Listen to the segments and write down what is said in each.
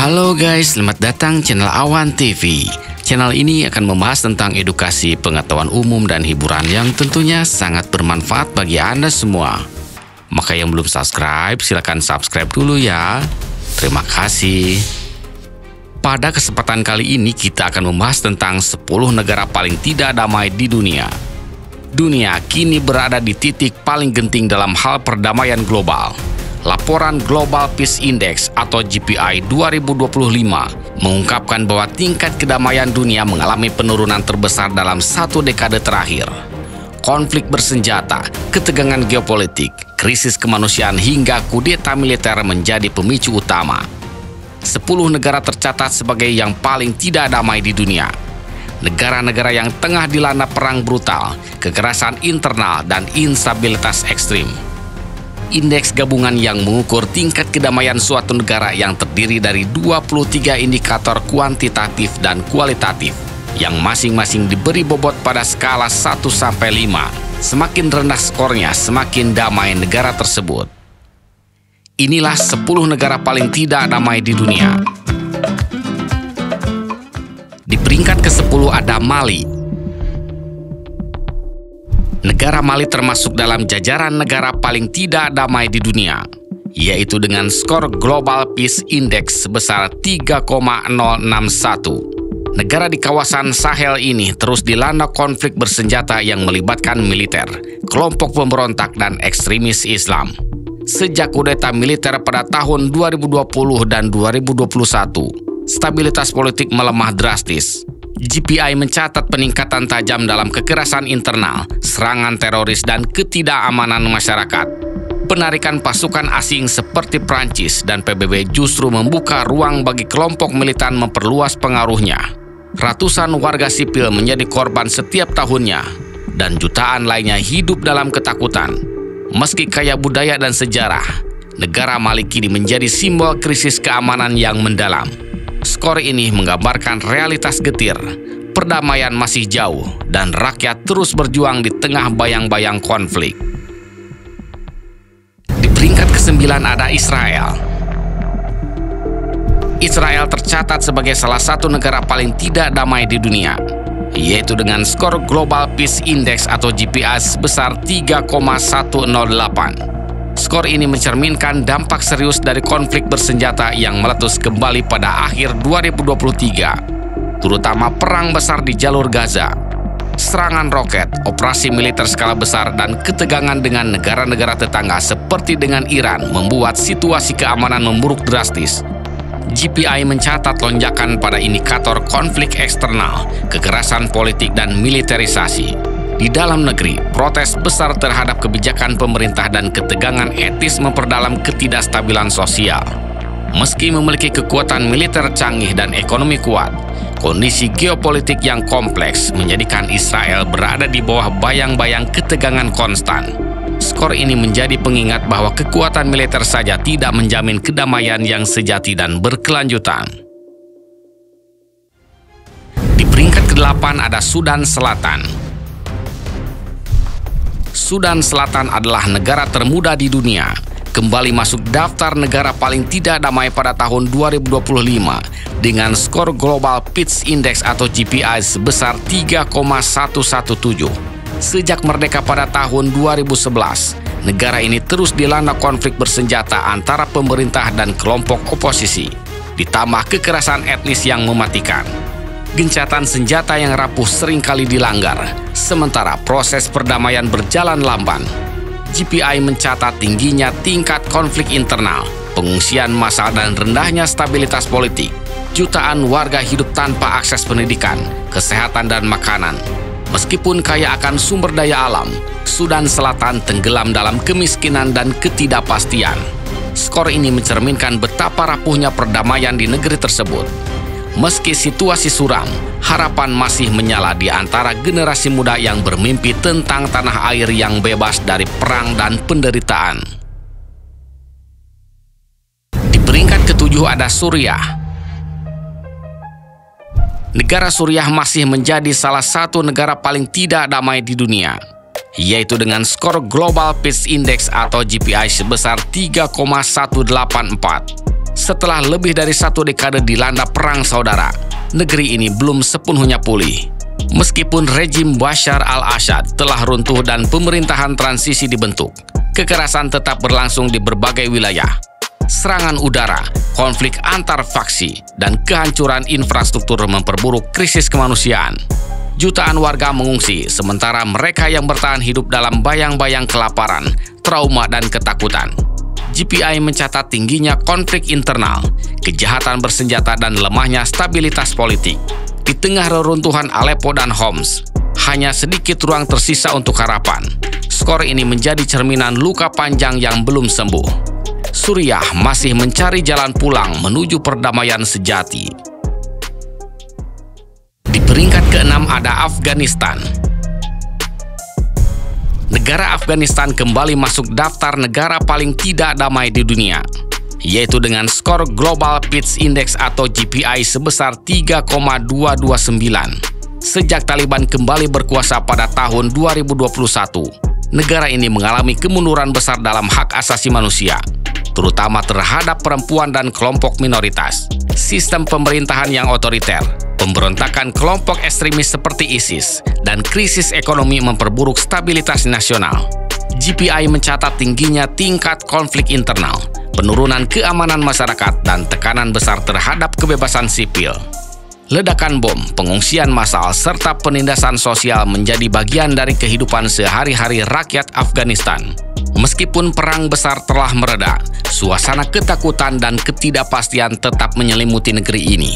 Halo guys, selamat datang channel Awan TV. Channel ini akan membahas tentang edukasi, pengetahuan umum, dan hiburan yang tentunya sangat bermanfaat bagi Anda semua. Maka yang belum subscribe, silakan subscribe dulu ya. Terima kasih. Pada kesempatan kali ini kita akan membahas tentang 10 negara paling tidak damai di dunia. Dunia kini berada di titik paling genting dalam hal perdamaian global. Laporan Global Peace Index atau GPI 2025 mengungkapkan bahwa tingkat kedamaian dunia mengalami penurunan terbesar dalam 1 dekade terakhir. Konflik bersenjata, ketegangan geopolitik, krisis kemanusiaan hingga kudeta militer menjadi pemicu utama. 10 negara tercatat sebagai yang paling tidak damai di dunia. Negara-negara yang tengah dilanda perang brutal, kekerasan internal, dan instabilitas ekstrim. Indeks gabungan yang mengukur tingkat kedamaian suatu negara yang terdiri dari 23 indikator kuantitatif dan kualitatif yang masing-masing diberi bobot pada skala 1-5. Semakin rendah skornya, semakin damai negara tersebut. Inilah 10 negara paling tidak damai di dunia. Di peringkat ke-10 ada Mali. Negara Mali termasuk dalam jajaran negara paling tidak damai di dunia, yaitu dengan skor Global Peace Index sebesar 3,061. Negara di kawasan Sahel ini terus dilanda konflik bersenjata yang melibatkan militer, kelompok pemberontak, dan ekstremis Islam. Sejak kudeta militer pada tahun 2020 dan 2021, stabilitas politik melemah drastis. GPI mencatat peningkatan tajam dalam kekerasan internal, serangan teroris, dan ketidakamanan masyarakat. Penarikan pasukan asing seperti Prancis dan PBB justru membuka ruang bagi kelompok militan memperluas pengaruhnya. Ratusan warga sipil menjadi korban setiap tahunnya, dan jutaan lainnya hidup dalam ketakutan. Meski kaya budaya dan sejarah, negara Mali kini menjadi simbol krisis keamanan yang mendalam. Skor ini menggambarkan realitas getir, perdamaian masih jauh, dan rakyat terus berjuang di tengah bayang-bayang konflik. Di peringkat ke-9 ada Israel. Israel tercatat sebagai salah satu negara paling tidak damai di dunia, yaitu dengan skor Global Peace Index atau GPI sebesar 3,108. Skor ini mencerminkan dampak serius dari konflik bersenjata yang meletus kembali pada akhir 2023, terutama perang besar di jalur Gaza. Serangan roket, operasi militer skala besar, dan ketegangan dengan negara-negara tetangga seperti dengan Iran membuat situasi keamanan memburuk drastis. GPI mencatat lonjakan pada indikator konflik eksternal, kekerasan politik, dan militerisasi. Di dalam negeri, protes besar terhadap kebijakan pemerintah dan ketegangan etis memperdalam ketidakstabilan sosial. Meski memiliki kekuatan militer canggih dan ekonomi kuat, kondisi geopolitik yang kompleks menjadikan Israel berada di bawah bayang-bayang ketegangan konstan. Skor ini menjadi pengingat bahwa kekuatan militer saja tidak menjamin kedamaian yang sejati dan berkelanjutan. Di peringkat ke-8 ada Sudan Selatan. Sudan Selatan adalah negara termuda di dunia, kembali masuk daftar negara paling tidak damai pada tahun 2025 dengan skor Global Peace Index atau GPI sebesar 3,117. Sejak merdeka pada tahun 2011, negara ini terus dilanda konflik bersenjata antara pemerintah dan kelompok oposisi, ditambah kekerasan etnis yang mematikan. Gencatan senjata yang rapuh seringkali dilanggar, sementara proses perdamaian berjalan lamban. GPI mencatat tingginya tingkat konflik internal, pengungsian massal, dan rendahnya stabilitas politik. Jutaan warga hidup tanpa akses pendidikan, kesehatan, dan makanan. Meskipun kaya akan sumber daya alam, Sudan Selatan tenggelam dalam kemiskinan dan ketidakpastian. Skor ini mencerminkan betapa rapuhnya perdamaian di negeri tersebut. Meski situasi suram, harapan masih menyala di antara generasi muda yang bermimpi tentang tanah air yang bebas dari perang dan penderitaan. Di peringkat ke-7 ada Suriah. Negara Suriah masih menjadi salah satu negara paling tidak damai di dunia, yaitu dengan skor Global Peace Index atau GPI sebesar 3,184. Setelah lebih dari 1 dekade dilanda perang saudara, negeri ini belum sepenuhnya pulih. Meskipun rejim Bashar al-Assad telah runtuh dan pemerintahan transisi dibentuk, kekerasan tetap berlangsung di berbagai wilayah. Serangan udara, konflik antar faksi, dan kehancuran infrastruktur memperburuk krisis kemanusiaan. Jutaan warga mengungsi, sementara mereka yang bertahan hidup dalam bayang-bayang kelaparan, trauma, dan ketakutan. GPI mencatat tingginya konflik internal, kejahatan bersenjata, dan lemahnya stabilitas politik. Di tengah reruntuhan Aleppo dan Homs, hanya sedikit ruang tersisa untuk harapan. Skor ini menjadi cerminan luka panjang yang belum sembuh. Suriah masih mencari jalan pulang menuju perdamaian sejati. Di peringkat ke-6 ada Afghanistan. Negara Afghanistan kembali masuk daftar negara paling tidak damai di dunia, yaitu dengan skor Global Peace Index atau GPI sebesar 3,229. Sejak Taliban kembali berkuasa pada tahun 2021, negara ini mengalami kemunduran besar dalam hak asasi manusia, terutama terhadap perempuan dan kelompok minoritas. Sistem pemerintahan yang otoriter, pemberontakan kelompok ekstremis seperti ISIS, dan krisis ekonomi memperburuk stabilitas nasional. GPI mencatat tingginya tingkat konflik internal, penurunan keamanan masyarakat, dan tekanan besar terhadap kebebasan sipil. Ledakan bom, pengungsian massal, serta penindasan sosial menjadi bagian dari kehidupan sehari-hari rakyat Afghanistan. Meskipun perang besar telah mereda, suasana ketakutan dan ketidakpastian tetap menyelimuti negeri ini.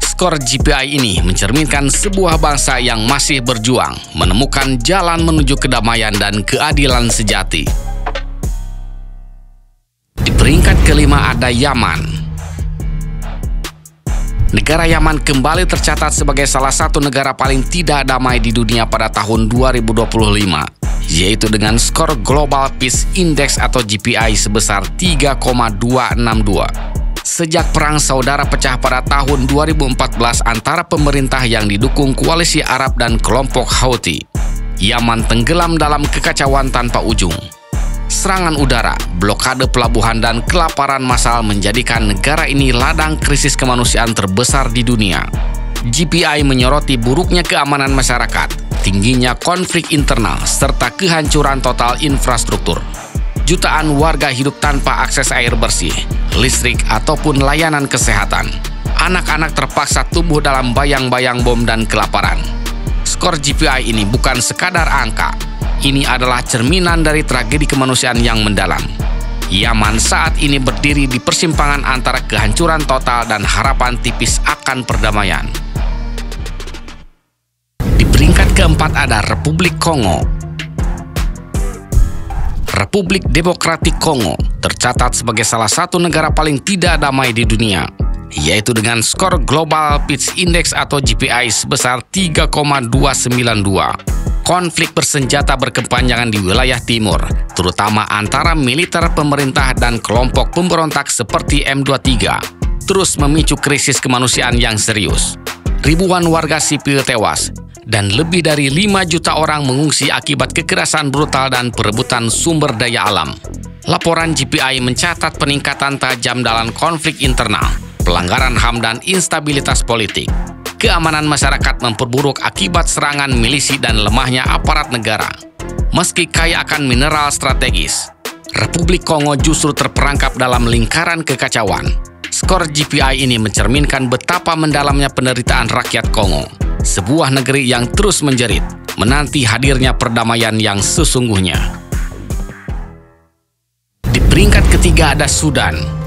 Skor GPI ini mencerminkan sebuah bangsa yang masih berjuang menemukan jalan menuju kedamaian dan keadilan sejati. Di peringkat ke-5 ada Yaman. Negara Yaman kembali tercatat sebagai salah satu negara paling tidak damai di dunia pada tahun 2025, yaitu dengan skor Global Peace Index atau GPI sebesar 3,262. Sejak Perang Saudara pecah pada tahun 2014 antara pemerintah yang didukung koalisi Arab dan kelompok Houthi, Yaman tenggelam dalam kekacauan tanpa ujung. Serangan udara, blokade pelabuhan, dan kelaparan massal menjadikan negara ini ladang krisis kemanusiaan terbesar di dunia. GPI menyoroti buruknya keamanan masyarakat, tingginya konflik internal, serta kehancuran total infrastruktur. Jutaan warga hidup tanpa akses air bersih, listrik, ataupun layanan kesehatan. Anak-anak terpaksa tumbuh dalam bayang-bayang bom dan kelaparan. Skor GPI ini bukan sekadar angka. Ini adalah cerminan dari tragedi kemanusiaan yang mendalam. Yaman saat ini berdiri di persimpangan antara kehancuran total dan harapan tipis akan perdamaian. Di peringkat ke-4 ada Republik Kongo. Republik Demokratik Kongo tercatat sebagai salah satu negara paling tidak damai di dunia, yaitu dengan skor Global Peace Index atau GPI sebesar 3,292. Konflik bersenjata berkepanjangan di wilayah timur, terutama antara militer pemerintah dan kelompok pemberontak seperti M23, terus memicu krisis kemanusiaan yang serius. Ribuan warga sipil tewas, dan lebih dari 5 juta orang mengungsi akibat kekerasan brutal dan perebutan sumber daya alam. Laporan GPI mencatat peningkatan tajam dalam konflik internal, pelanggaran HAM, dan instabilitas politik. Keamanan masyarakat memperburuk akibat serangan milisi dan lemahnya aparat negara. Meski kaya akan mineral strategis, Republik Kongo justru terperangkap dalam lingkaran kekacauan. Skor GPI ini mencerminkan betapa mendalamnya penderitaan rakyat Kongo, sebuah negeri yang terus menjerit, menanti hadirnya perdamaian yang sesungguhnya. Di peringkat ketiga ada Sudan.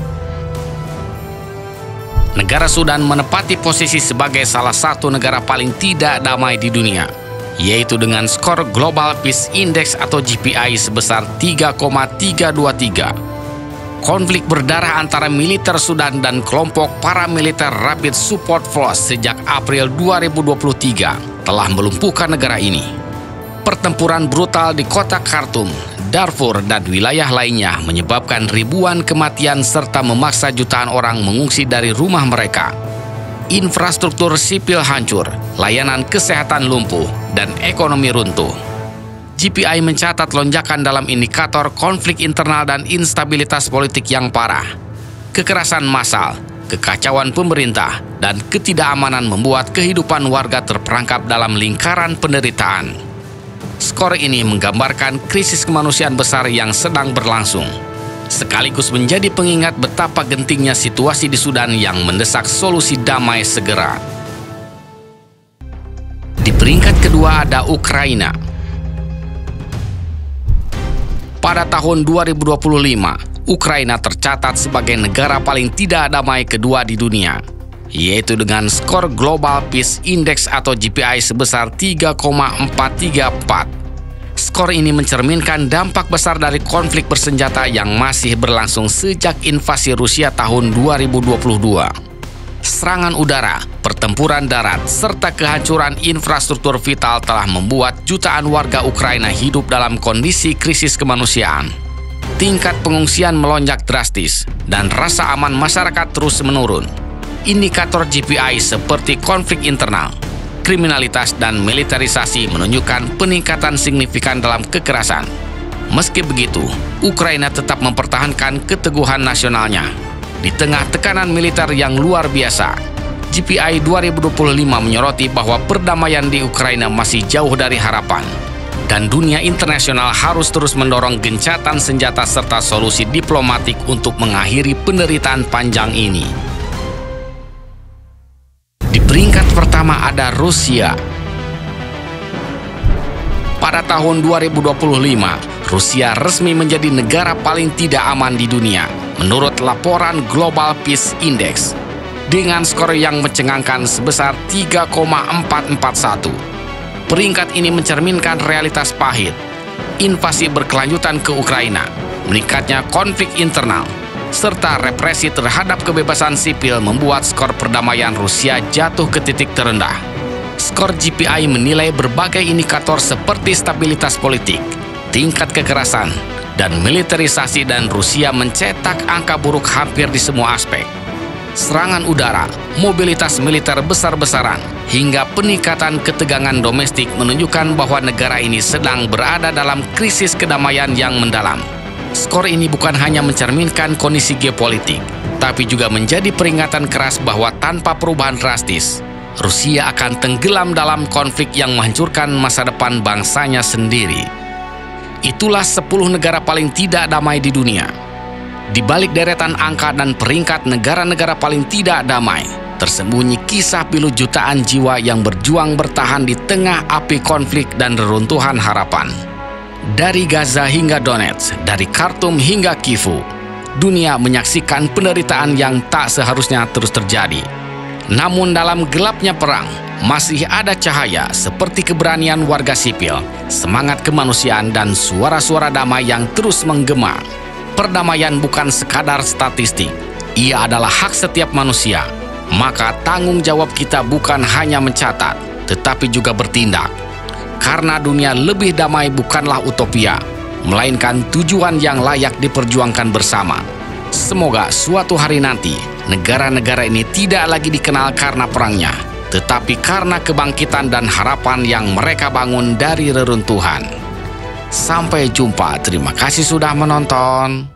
Negara Sudan menepati posisi sebagai salah satu negara paling tidak damai di dunia, yaitu dengan skor Global Peace Index atau GPI sebesar 3,323. Konflik berdarah antara militer Sudan dan kelompok paramiliter Rapid Support Force sejak April 2023 telah melumpuhkan negara ini. Pertempuran brutal di kota Khartoum, Darfur, dan wilayah lainnya menyebabkan ribuan kematian serta memaksa jutaan orang mengungsi dari rumah mereka. Infrastruktur sipil hancur, layanan kesehatan lumpuh, dan ekonomi runtuh. GPI mencatat lonjakan dalam indikator konflik internal dan instabilitas politik yang parah. Kekerasan massal, kekacauan pemerintah, dan ketidakamanan membuat kehidupan warga terperangkap dalam lingkaran penderitaan. Skor ini menggambarkan krisis kemanusiaan besar yang sedang berlangsung, sekaligus menjadi pengingat betapa gentingnya situasi di Sudan yang mendesak solusi damai segera. Di peringkat kedua ada Ukraina. Pada tahun 2025, Ukraina tercatat sebagai negara paling tidak damai kedua di dunia, yaitu dengan skor Global Peace Index atau GPI sebesar 3,434. Skor ini mencerminkan dampak besar dari konflik bersenjata yang masih berlangsung sejak invasi Rusia tahun 2022. Serangan udara, pertempuran darat, serta kehancuran infrastruktur vital telah membuat jutaan warga Ukraina hidup dalam kondisi krisis kemanusiaan. Tingkat pengungsian melonjak drastis dan rasa aman masyarakat terus menurun. Indikator GPI seperti konflik internal, kriminalitas, dan militerisasi menunjukkan peningkatan signifikan dalam kekerasan. Meski begitu, Ukraina tetap mempertahankan keteguhan nasionalnya. Di tengah tekanan militer yang luar biasa, GPI 2025 menyoroti bahwa perdamaian di Ukraina masih jauh dari harapan, dan dunia internasional harus terus mendorong gencatan senjata serta solusi diplomatik untuk mengakhiri penderitaan panjang ini. Di peringkat pertama ada Rusia. Pada tahun 2025, Rusia resmi menjadi negara paling tidak aman di dunia menurut laporan Global Peace Index dengan skor yang mencengangkan sebesar 3,441. Peringkat ini mencerminkan realitas pahit, invasi berkelanjutan ke Ukraina, meningkatnya konflik internal, serta represi terhadap kebebasan sipil membuat skor perdamaian Rusia jatuh ke titik terendah. Skor GPI menilai berbagai indikator seperti stabilitas politik, tingkat kekerasan, dan militerisasi, dan Rusia mencetak angka buruk hampir di semua aspek. Serangan udara, mobilitas militer besar-besaran, hingga peningkatan ketegangan domestik menunjukkan bahwa negara ini sedang berada dalam krisis kedamaian yang mendalam. Skor ini bukan hanya mencerminkan kondisi geopolitik, tapi juga menjadi peringatan keras bahwa tanpa perubahan drastis, Rusia akan tenggelam dalam konflik yang menghancurkan masa depan bangsanya sendiri. Itulah 10 negara paling tidak damai di dunia. Di balik deretan angka dan peringkat negara-negara paling tidak damai, tersembunyi kisah pilu jutaan jiwa yang berjuang bertahan di tengah api konflik dan reruntuhan harapan. Dari Gaza hingga Donetsk, dari Khartoum hingga Kyiv, dunia menyaksikan penderitaan yang tak seharusnya terus terjadi. Namun dalam gelapnya perang, masih ada cahaya seperti keberanian warga sipil, semangat kemanusiaan, dan suara-suara damai yang terus menggema. Perdamaian bukan sekadar statistik, ia adalah hak setiap manusia. Maka tanggung jawab kita bukan hanya mencatat, tetapi juga bertindak. Karena dunia lebih damai bukanlah utopia, melainkan tujuan yang layak diperjuangkan bersama. Semoga suatu hari nanti, negara-negara ini tidak lagi dikenal karena perangnya, tetapi karena kebangkitan dan harapan yang mereka bangun dari reruntuhan. Sampai jumpa, terima kasih sudah menonton.